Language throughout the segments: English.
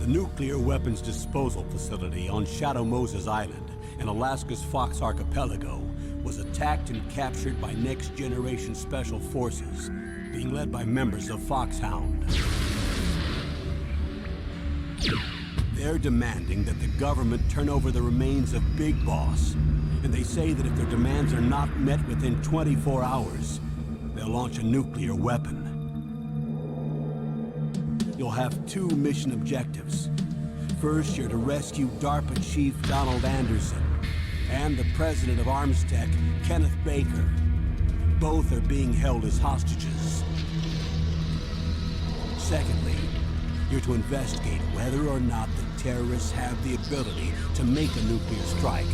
The nuclear weapons disposal facility on Shadow Moses Island in Alaska's Fox Archipelago was attacked and captured by next-generation special forces, being led by members of Foxhound. They're demanding that the government turn over the remains of Big Boss, and they say that if their demands are not met within 24 hours, they'll launch a nuclear weapon. You'll have two mission objectives. First, you're to rescue DARPA Chief Donald Anderson and the president of Armstech, Kenneth Baker. Both are being held as hostages. Secondly, you're to investigate whether or not the terrorists have the ability to make a nuclear strike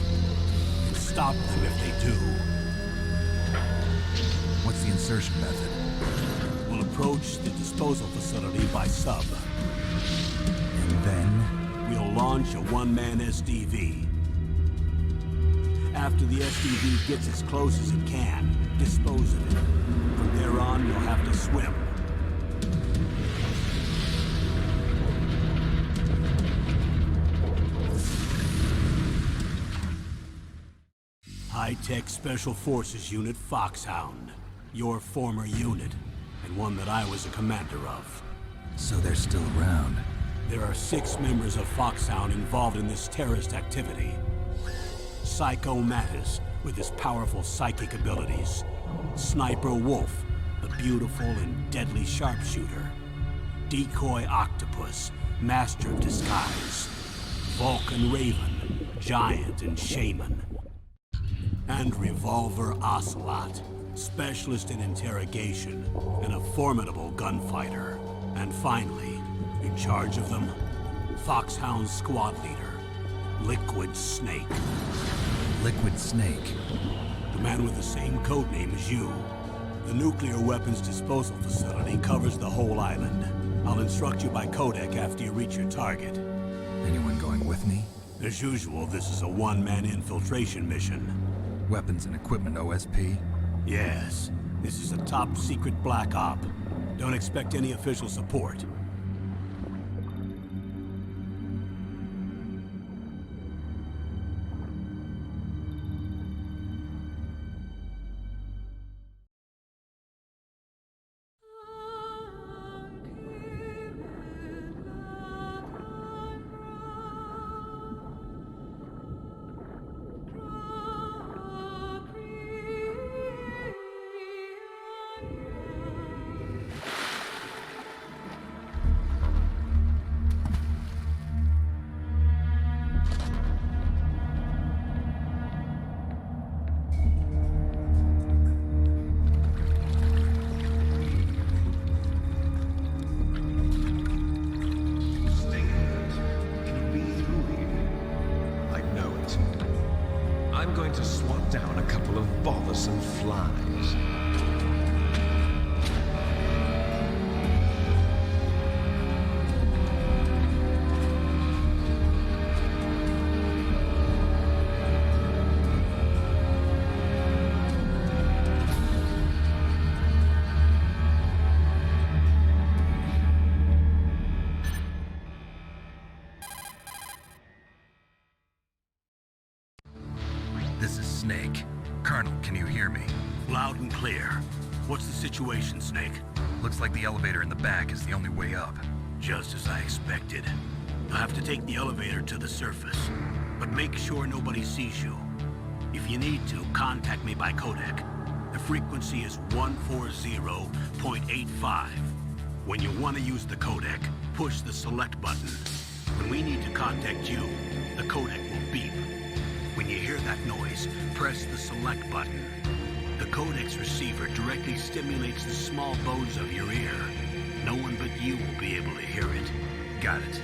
and stop them if they do. What's the insertion method? We'll approach the disposal facility by sub. And then? We'll launch a one-man SDV. After the SDV gets as close as it can, dispose of it. From there on, you'll have to swim. High-Tech Special Forces Unit Foxhound. Your former unit, and one that I was a commander of. So they're still around. There are 6 members of Foxhound involved in this terrorist activity. Psycho Mattis, with his powerful psychic abilities. Sniper Wolf, the beautiful and deadly sharpshooter. Decoy Octopus, master of disguise. Vulcan Raven, giant and shaman. And Revolver Ocelot, specialist in interrogation and a formidable gunfighter. And finally, in charge of them, Foxhound's squad leader, Liquid Snake. Liquid Snake? The man with the same codename as you. The nuclear weapons disposal facility covers the whole island. I'll instruct you by codec after you reach your target. Anyone going with me? As usual, this is a one-man infiltration mission. Weapons and equipment OSP? Yes. This is a top-secret black op. Don't expect any official support. I'm going to swat down a couple of bothersome flies. This is Snake. Colonel, can you hear me? Loud and clear. What's the situation, Snake? Looks like the elevator in the back is the only way up. Just as I expected. You'll have to take the elevator to the surface, but make sure nobody sees you. If you need to, contact me by codec. The frequency is 140.85. When you want to use the codec, push the select button. When we need to contact you, the codec will beep. When you hear that noise, press the select button. The codec's receiver directly stimulates the small bones of your ear. No one but you will be able to hear it. Got it.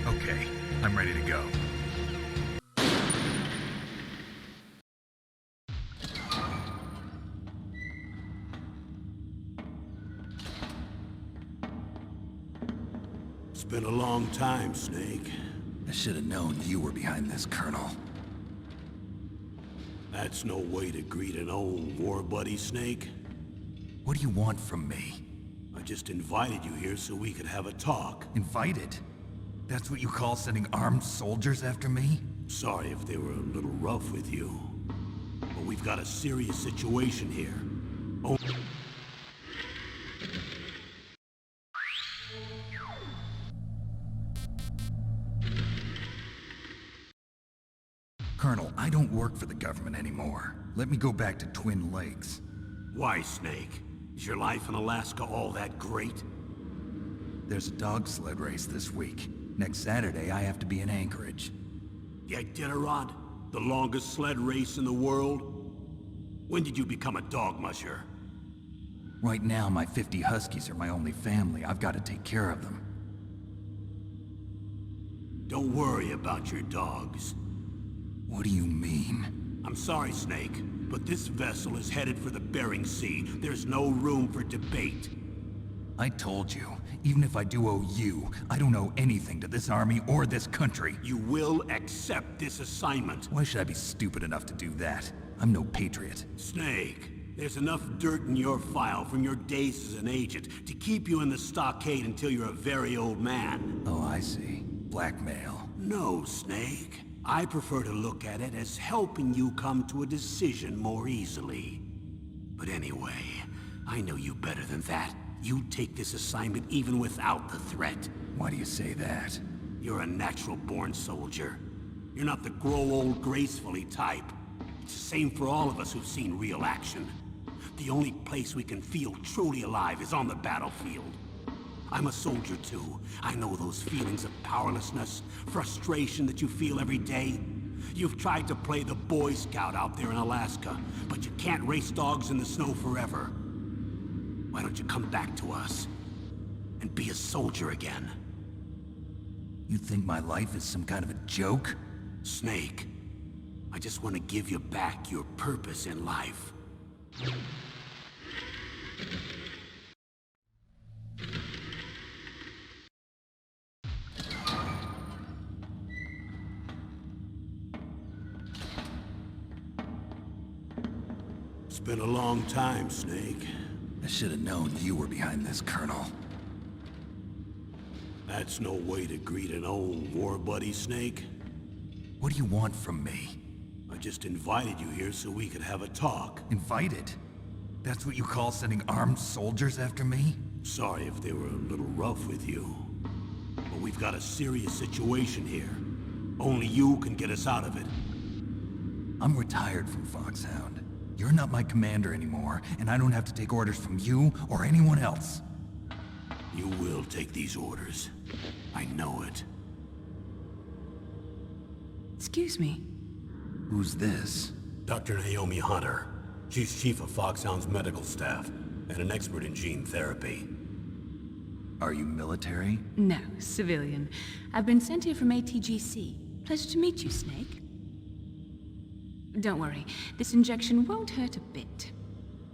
Okay, I'm ready to go. It's been a long time, Snake. I should have known you were behind this, Colonel. That's no way to greet an old war buddy, Snake. What do you want from me? I just invited you here so we could have a talk. Invited? That's what you call sending armed soldiers after me? Sorry if they were a little rough with you. But we've got a serious situation here. Oh. Colonel, I don't work for the government anymore. Let me go back to Twin Lakes. Why, Snake? Is your life in Alaska all that great? There's a dog sled race this week. Next Saturday, I have to be in Anchorage. The Iditarod? The longest sled race in the world? When did you become a dog musher? Right now, my 50 Huskies are my only family. I've got to take care of them. Don't worry about your dogs. What do you mean? I'm sorry, Snake, but this vessel is headed for the Bering Sea. There's no room for debate. I told you, even if I do owe you, I don't owe anything to this army or this country. You will accept this assignment. Why should I be stupid enough to do that? I'm no patriot. Snake, there's enough dirt in your file from your days as an agent to keep you in the stockade until you're a very old man. Oh, I see. Blackmail. No, Snake. I prefer to look at it as helping you come to a decision more easily. But anyway, I know you better than that. You take this assignment even without the threat. Why do you say that? You're a natural-born soldier. You're not the grow old gracefully type. It's the same for all of us who've seen real action. The only place we can feel truly alive is on the battlefield. I'm a soldier too. I know those feelings of powerlessness, frustration that you feel every day. You've tried to play the Boy Scout out there in Alaska, but you can't race dogs in the snow forever. Why don't you come back to us and be a soldier again? You think my life is some kind of a joke? Snake, I just want to give you back your purpose in life. It's been a long time, Snake. I should have known you were behind this, Colonel. That's no way to greet an old war buddy, Snake. What do you want from me? I just invited you here so we could have a talk. Invited? That's what you call sending armed soldiers after me? Sorry if they were a little rough with you. But we've got a serious situation here. Only you can get us out of it. I'm retired from Foxhound. You're not my commander anymore, and I don't have to take orders from you or anyone else. You will take these orders. I know it. Excuse me. Who's this? Dr. Naomi Hunter. She's chief of Foxhound's medical staff and an expert in gene therapy. Are you military? No, civilian. I've been sent here from ATGC. Pleasure to meet you, Snake. Don't worry, this injection won't hurt a bit.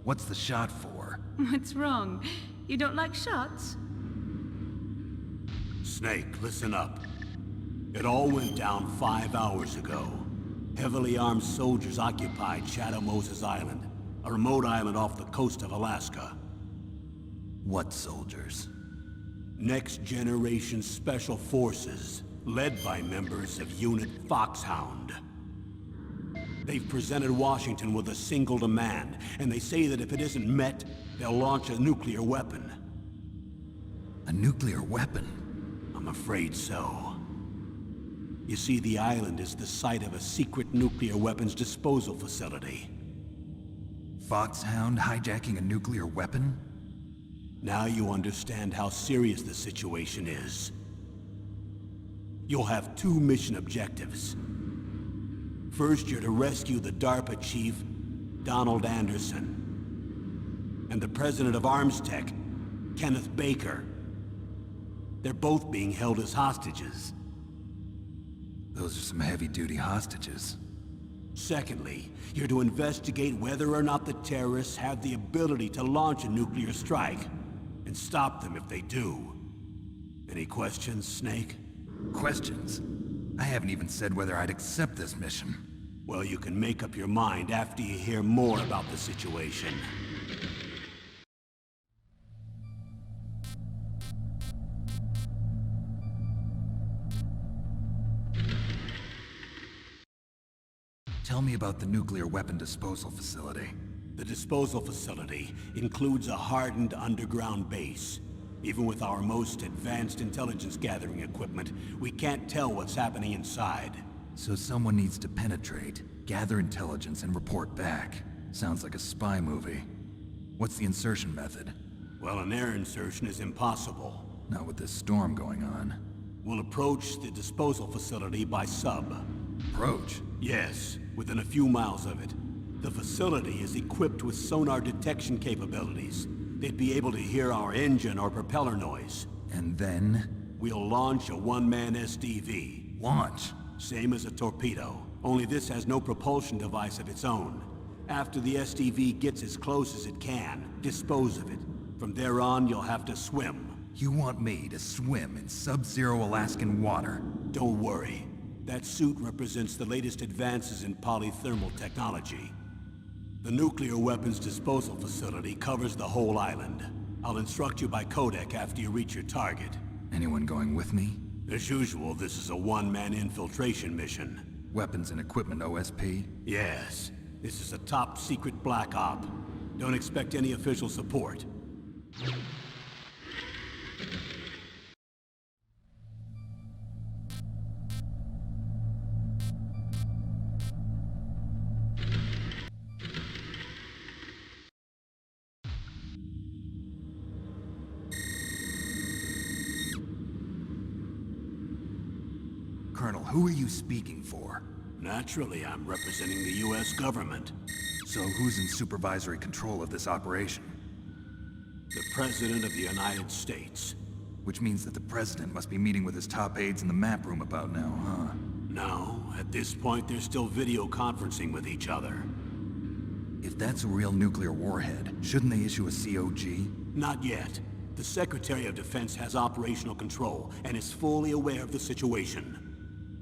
What's the shot for? What's wrong? You don't like shots? Snake, listen up. It all went down 5 hours ago. Heavily armed soldiers occupied Shadow Moses Island, a remote island off the coast of Alaska. What soldiers? Next Generation Special Forces, led by members of Unit Foxhound. They've presented Washington with a single demand, and they say that if it isn't met, they'll launch a nuclear weapon. A nuclear weapon? I'm afraid so. You see, the island is the site of a secret nuclear weapons disposal facility. Foxhound hijacking a nuclear weapon? Now you understand how serious the situation is. You'll have 2 mission objectives. First, you're to rescue the DARPA chief, Donald Anderson, and the president of Arms Tech, Kenneth Baker. They're both being held as hostages. Those are some heavy-duty hostages. Secondly, you're to investigate whether or not the terrorists have the ability to launch a nuclear strike, and stop them if they do. Any questions, Snake? Questions? I haven't even said whether I'd accept this mission. Well, you can make up your mind after you hear more about the situation. Tell me about the nuclear weapon disposal facility. The disposal facility includes a hardened underground base. Even with our most advanced intelligence gathering equipment, we can't tell what's happening inside. So someone needs to penetrate, gather intelligence, and report back. Sounds like a spy movie. What's the insertion method? Well, an air insertion is impossible. Not with this storm going on. We'll approach the disposal facility by sub. Approach? Yes, within a few miles of it. The facility is equipped with sonar detection capabilities. They'd be able to hear our engine or propeller noise. And then? We'll launch a one-man SDV. Launch? Same as a torpedo, only this has no propulsion device of its own. After the SDV gets as close as it can, dispose of it. From there on, you'll have to swim. You want me to swim in sub-zero Alaskan water? Don't worry. That suit represents the latest advances in polythermal technology. The nuclear weapons disposal facility covers the whole island. I'll instruct you by codec after you reach your target. Anyone going with me? As usual, this is a one-man infiltration mission. Weapons and equipment OSP? Yes. This is a top-secret black op. Don't expect any official support. Colonel, who are you speaking for? Naturally, I'm representing the U.S. government. So who's in supervisory control of this operation? The President of the United States. Which means that the President must be meeting with his top aides in the map room about now, huh? No, at this point they're still video conferencing with each other. If that's a real nuclear warhead, shouldn't they issue a COG? Not yet. The Secretary of Defense has operational control and is fully aware of the situation.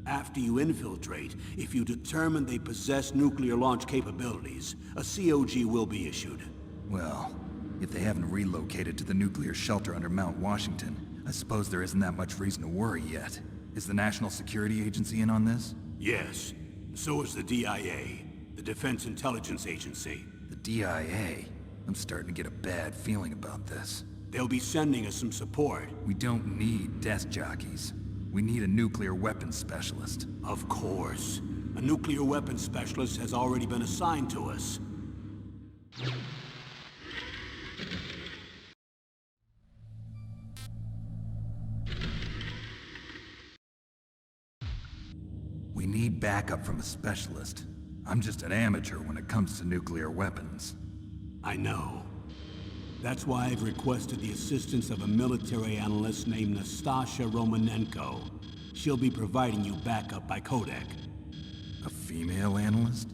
After you infiltrate, if you determine they possess nuclear launch capabilities, a COG will be issued. Well, if they haven't relocated to the nuclear shelter under Mount Washington, I suppose there isn't that much reason to worry yet. Is the National Security Agency in on this? Yes. So is the DIA, the Defense Intelligence Agency. The DIA? I'm starting to get a bad feeling about this. They'll be sending us some support. We don't need desk jockeys. We need a nuclear weapons specialist. Of course. A nuclear weapons specialist has already been assigned to us. We need backup from a specialist. I'm just an amateur when it comes to nuclear weapons. I know. That's why I've requested the assistance of a military analyst named Nastasha Romanenko. She'll be providing you backup by codec. A female analyst?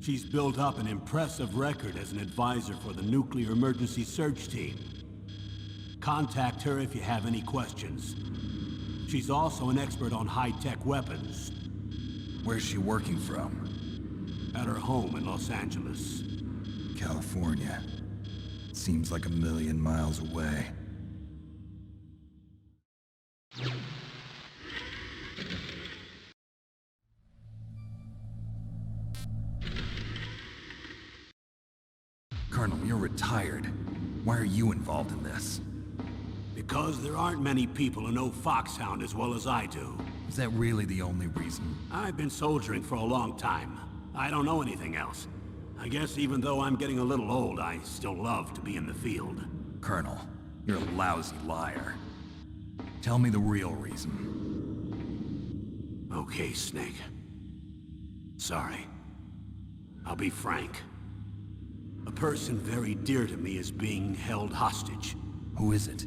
She's built up an impressive record as an advisor for the Nuclear Emergency Search Team. Contact her if you have any questions. She's also an expert on high-tech weapons. Where's she working from? At her home in Los Angeles. California. Seems like a million miles away. Colonel, you're retired. Why are you involved in this? Because there aren't many people who know Foxhound as well as I do. Is that really the only reason? I've been soldiering for a long time. I don't know anything else. I guess even though I'm getting a little old, I still love to be in the field. Colonel, you're a lousy liar. Tell me the real reason. Okay, Snake. Sorry. I'll be frank. A person very dear to me is being held hostage. Who is it?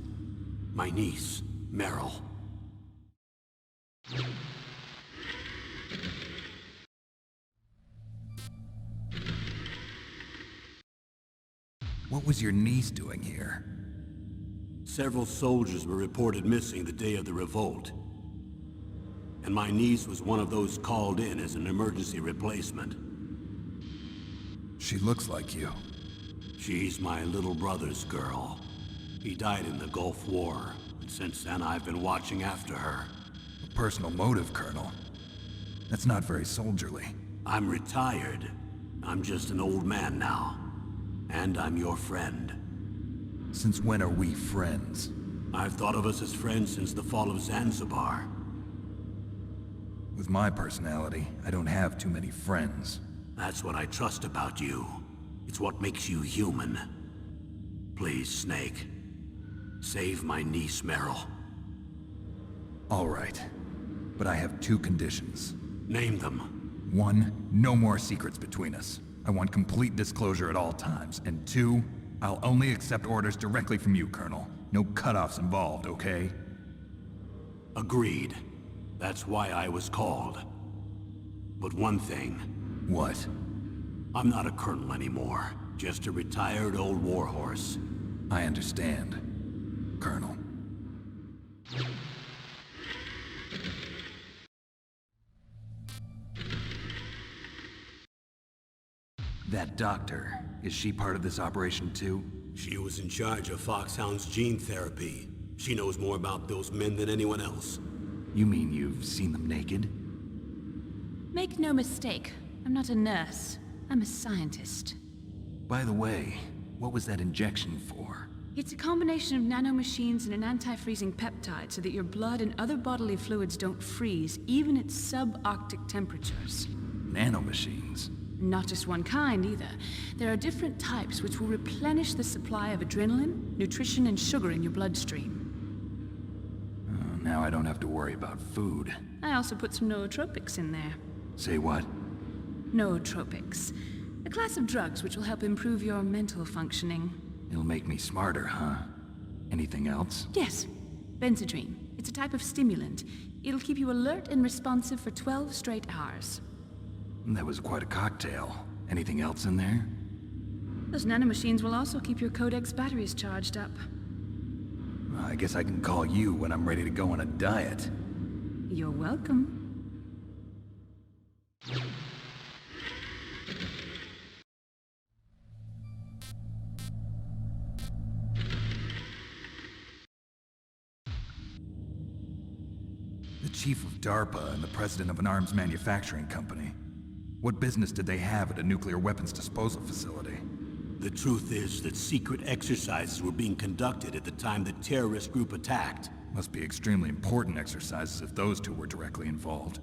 My niece, Meryl. What was your niece doing here? Several soldiers were reported missing the day of the revolt. And my niece was one of those called in as an emergency replacement. She looks like you. She's my little brother's girl. He died in the Gulf War, and since then I've been watching after her. A personal motive, Colonel. That's not very soldierly. I'm retired. I'm just an old man now. And I'm your friend. Since when are we friends? I've thought of us as friends since the fall of Zanzibar. With my personality, I don't have too many friends. That's what I trust about you. It's what makes you human. Please, Snake. Save my niece, Meryl. All right. But I have two conditions. Name them. 1, no more secrets between us. I want complete disclosure at all times. And 2, I'll only accept orders directly from you, Colonel. No cutoffs involved, okay? Agreed. That's why I was called. But one thing. What? I'm not a colonel anymore. Just a retired old warhorse. I understand, Colonel. That doctor, is she part of this operation too? She was in charge of Foxhound's gene therapy. She knows more about those men than anyone else. You mean you've seen them naked? Make no mistake, I'm not a nurse. I'm a scientist. By the way, what was that injection for? It's a combination of nanomachines and an anti-freezing peptide so that your blood and other bodily fluids don't freeze, even at subarctic temperatures. Nanomachines? Not just one kind, either. There are different types which will replenish the supply of adrenaline, nutrition, and sugar in your bloodstream. Now I don't have to worry about food. I also put some nootropics in there. Say what? Nootropics. A class of drugs which will help improve your mental functioning. It'll make me smarter, huh? Anything else? Yes. Benzedrine. It's a type of stimulant. It'll keep you alert and responsive for 12 straight hours. That was quite a cocktail. Anything else in there? Those nanomachines will also keep your Codex batteries charged up. I guess I can call you when I'm ready to go on a diet. You're welcome. The chief of DARPA and the president of an arms manufacturing company. What business did they have at a nuclear weapons disposal facility? The truth is that secret exercises were being conducted at the time the terrorist group attacked. Must be extremely important exercises if those two were directly involved.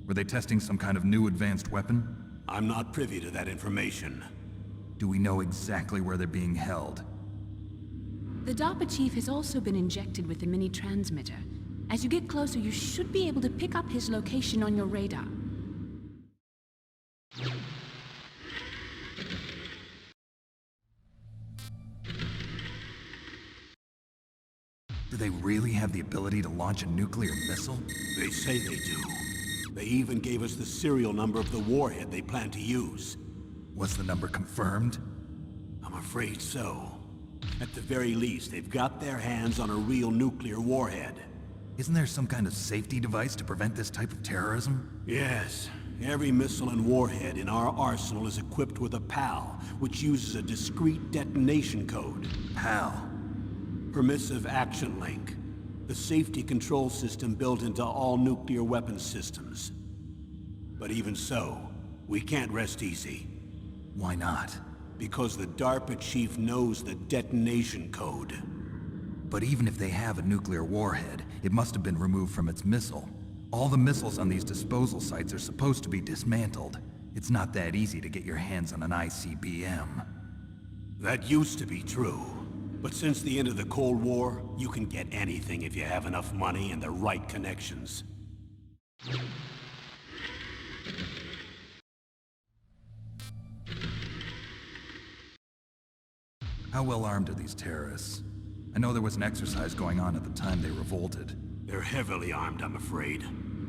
Were they testing some kind of new advanced weapon? I'm not privy to that information. Do we know exactly where they're being held? The DARPA chief has also been injected with a mini transmitter. As you get closer, you should be able to pick up his location on your radar. Do they really have the ability to launch a nuclear missile? They say they do. They even gave us the serial number of the warhead they plan to use. Was the number confirmed? I'm afraid so. At the very least, they've got their hands on a real nuclear warhead. Isn't there some kind of safety device to prevent this type of terrorism? Yes. Every missile and warhead in our arsenal is equipped with a PAL, which uses a discrete detonation code. How? Permissive Action Link. The safety control system built into all nuclear weapons systems. But even so, we can't rest easy. Why not? Because the DARPA chief knows the detonation code. But even if they have a nuclear warhead, it must have been removed from its missile. All the missiles on these disposal sites are supposed to be dismantled. It's not that easy to get your hands on an ICBM. That used to be true. But since the end of the Cold War, you can get anything if you have enough money and the right connections. How well armed are these terrorists? I know there was an exercise going on at the time they revolted. They're heavily armed, I'm afraid.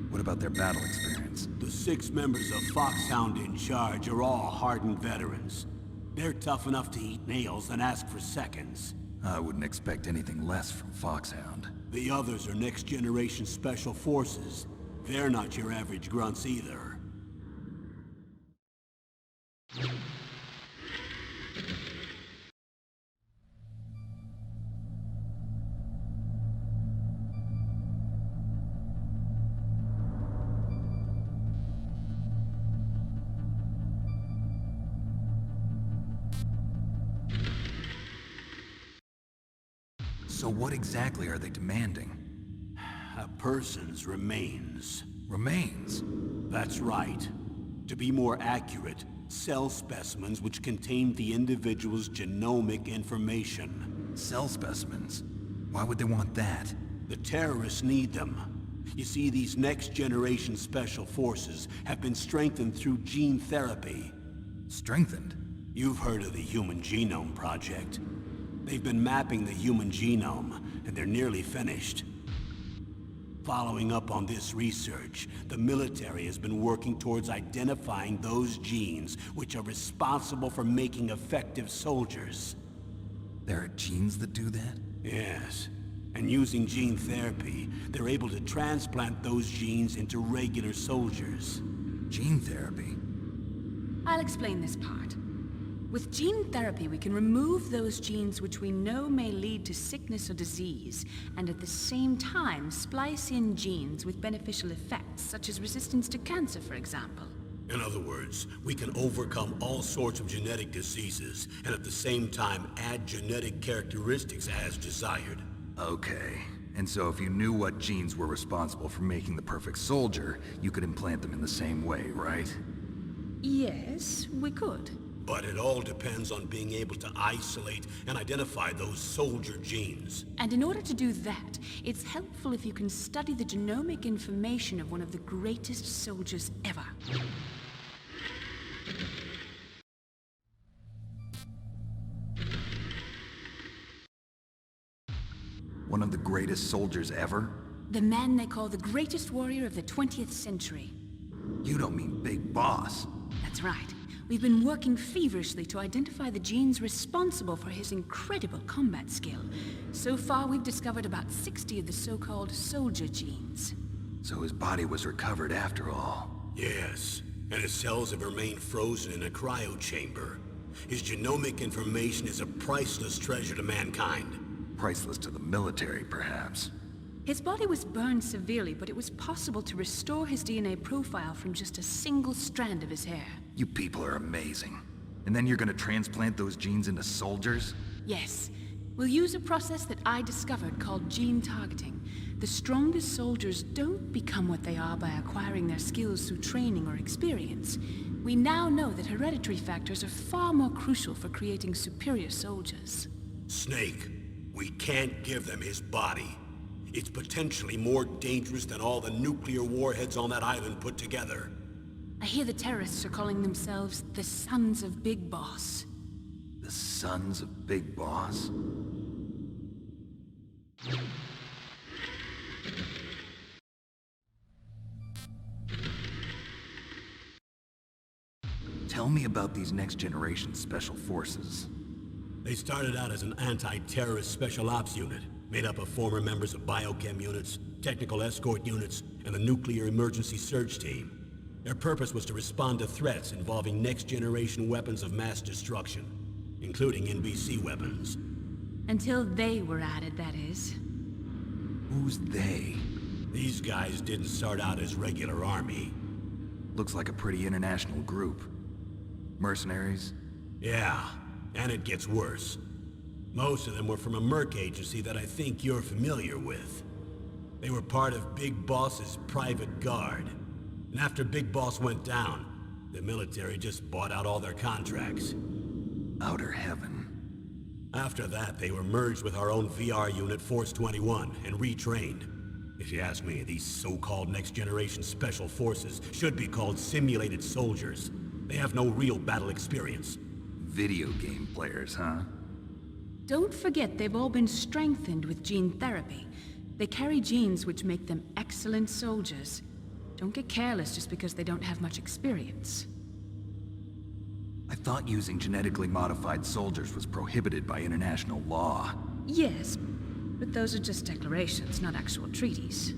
What about their battle experience? The 6 members of Foxhound in charge are all hardened veterans. They're tough enough to eat nails and ask for seconds. I wouldn't expect anything less from Foxhound. The others are next-generation special forces. They're not your average grunts either. what exactly are they demanding? A person's remains. Remains? That's right. To be more accurate, cell specimens which contain the individual's genomic information. Cell specimens? Why would they want that? The terrorists need them. You see, these next-generation special forces have been strengthened through gene therapy. Strengthened? You've heard of the Human Genome Project. They've been mapping the human genome, and they're nearly finished. Following up on this research, the military has been working towards identifying those genes which are responsible for making effective soldiers. There are genes that do that? Yes. And using gene therapy, they're able to transplant those genes into regular soldiers. Gene therapy? I'll explain this part. With gene therapy, we can remove those genes which we know may lead to sickness or disease, and at the same time splice in genes with beneficial effects, such as resistance to cancer, for example. In other words, we can overcome all sorts of genetic diseases, and at the same time add genetic characteristics as desired. Okay. And so if you knew what genes were responsible for making the perfect soldier, you could implant them in the same way, right? Yes, we could. But it all depends on being able to isolate and identify those soldier genes. And in order to do that, it's helpful if you can study the genomic information of one of the greatest soldiers ever. One of the greatest soldiers ever? The man they call the greatest warrior of the 20th century. You don't mean Big Boss. That's right. We've been working feverishly to identify the genes responsible for his incredible combat skill. So far, we've discovered about 60 of the so-called soldier genes. So his body was recovered after all. Yes, and his cells have remained frozen in a cryo chamber. His genomic information is a priceless treasure to mankind. Priceless to the military, perhaps. His body was burned severely, but it was possible to restore his DNA profile from just a single strand of his hair. You people are amazing. And then you're gonna transplant those genes into soldiers? Yes. We'll use a process that I discovered called gene targeting. The strongest soldiers don't become what they are by acquiring their skills through training or experience. We now know that hereditary factors are far more crucial for creating superior soldiers. Snake, we can't give them his body. It's potentially more dangerous than all the nuclear warheads on that island put together. I hear the terrorists are calling themselves the Sons of Big Boss. The Sons of Big Boss? Tell me about these next-generation special forces. They started out as an anti-terrorist special ops unit, made up of former members of biochem units, technical escort units, and the nuclear emergency surge team. Their purpose was to respond to threats involving next-generation weapons of mass destruction, including NBC weapons. Until they were added, that is. Who's they? These guys didn't start out as regular army. Looks like a pretty international group. Mercenaries? Yeah, and it gets worse. Most of them were from a merc agency that I think you're familiar with. They were part of Big Boss's private guard. And after Big Boss went down, the military just bought out all their contracts. Outer heaven. After that, they were merged with our own VR unit, Force 21, and retrained. If you ask me, these so-called next-generation special forces should be called simulated soldiers. They have no real battle experience. Video game players, huh? Don't forget they've all been strengthened with gene therapy. They carry genes which make them excellent soldiers. Don't get careless just because they don't have much experience. I thought using genetically modified soldiers was prohibited by international law. Yes, but those are just declarations, not actual treaties.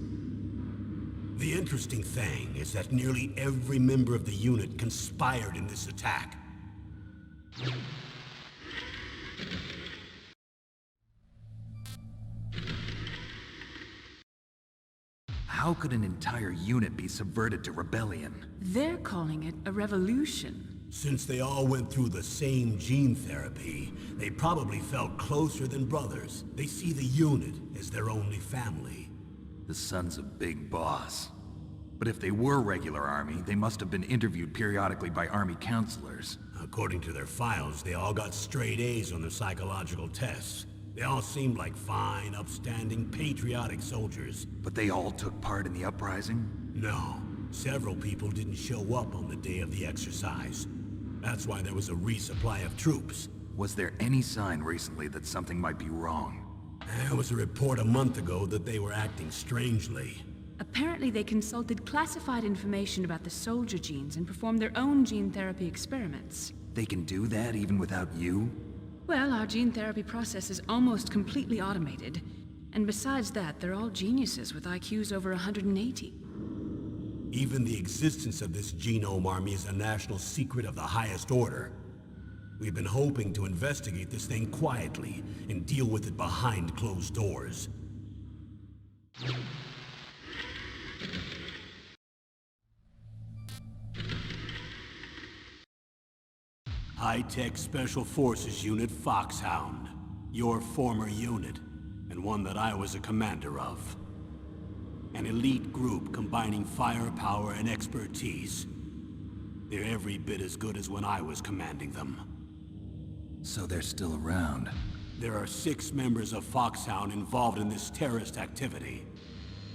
The interesting thing is that nearly every member of the unit conspired in this attack. How could an entire unit be subverted to rebellion? They're calling it a revolution. Since they all went through the same gene therapy, they probably felt closer than brothers. They see the unit as their only family. The son's a big boss. But if they were regular Army, they must have been interviewed periodically by Army counselors. According to their files, they all got straight A's on their psychological tests. They all seemed like fine, upstanding, patriotic soldiers. But they all took part in the uprising? No. Several people didn't show up on the day of the exercise. That's why there was a resupply of troops. Was there any sign recently that something might be wrong? There was a report a month ago that they were acting strangely. Apparently they consulted classified information about the soldier genes and performed their own gene therapy experiments. They can do that even without you? Well, our gene therapy process is almost completely automated. And besides that, they're all geniuses with IQs over 180. Even the existence of this genome army is a national secret of the highest order. We've been hoping to investigate this thing quietly and deal with it behind closed doors. High-Tech Special Forces Unit Foxhound. Your former unit, and one that I was a commander of. An elite group combining firepower and expertise. They're every bit as good as when I was commanding them. So they're still around. There are 6 members of Foxhound involved in this terrorist activity.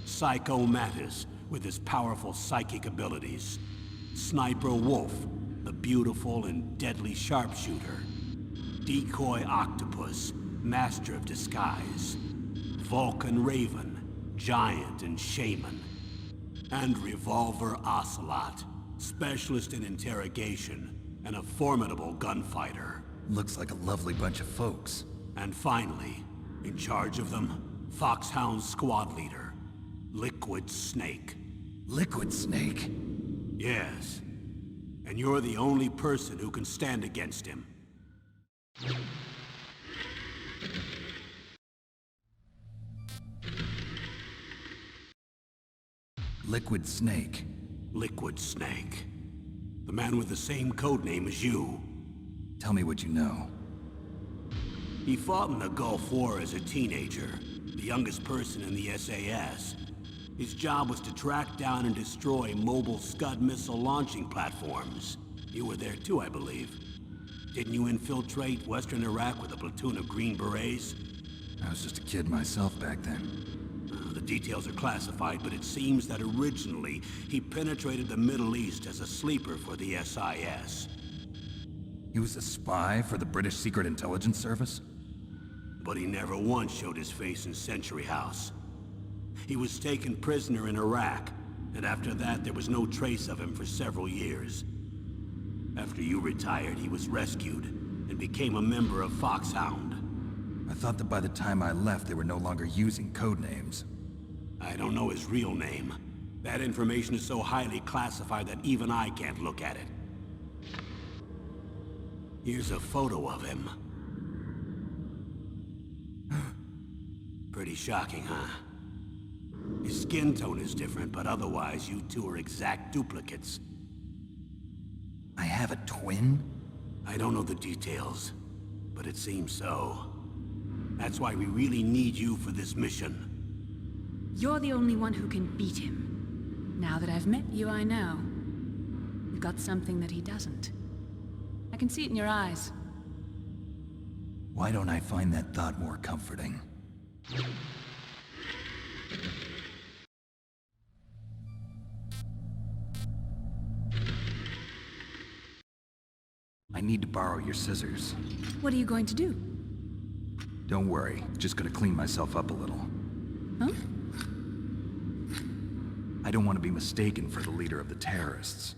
Psycho Mattis, with his powerful psychic abilities. Sniper Wolf, the beautiful and deadly sharpshooter. Decoy Octopus, master of disguise. Vulcan Raven, giant and shaman. And Revolver Ocelot, specialist in interrogation and a formidable gunfighter. Looks like a lovely bunch of folks. And finally, in charge of them, Foxhound's squad leader, Liquid Snake. Liquid Snake? Yes. And you're the only person who can stand against him. Liquid Snake. Liquid Snake. The man with the same code name as you. Tell me what you know. He fought in the Gulf War as a teenager, the youngest person in the SAS. His job was to track down and destroy mobile Scud missile launching platforms. You were there too, I believe. Didn't you infiltrate Western Iraq with a platoon of Green Berets? I was just a kid myself back then. The details are classified, but it seems that originally he penetrated the Middle East as a sleeper for the SIS. He was a spy for the British Secret Intelligence Service? But he never once showed his face in Century House. He was taken prisoner in Iraq, and after that there was no trace of him for several years. After you retired, he was rescued and became a member of Foxhound. I thought that by the time I left, they were no longer using code names. I don't know his real name. That information is so highly classified that even I can't look at it. Here's a photo of him. Pretty shocking, huh? His skin tone is different, but otherwise you two are exact duplicates. I have a twin? I don't know the details, but it seems so. That's why we really need you for this mission. You're the only one who can beat him. Now that I've met you, I know. You've got something that he doesn't. I can see it in your eyes. Why don't I find that thought more comforting? I need to borrow your scissors. What are you going to do? Don't worry, just gonna clean myself up a little. Huh? I don't want to be mistaken for the leader of the terrorists.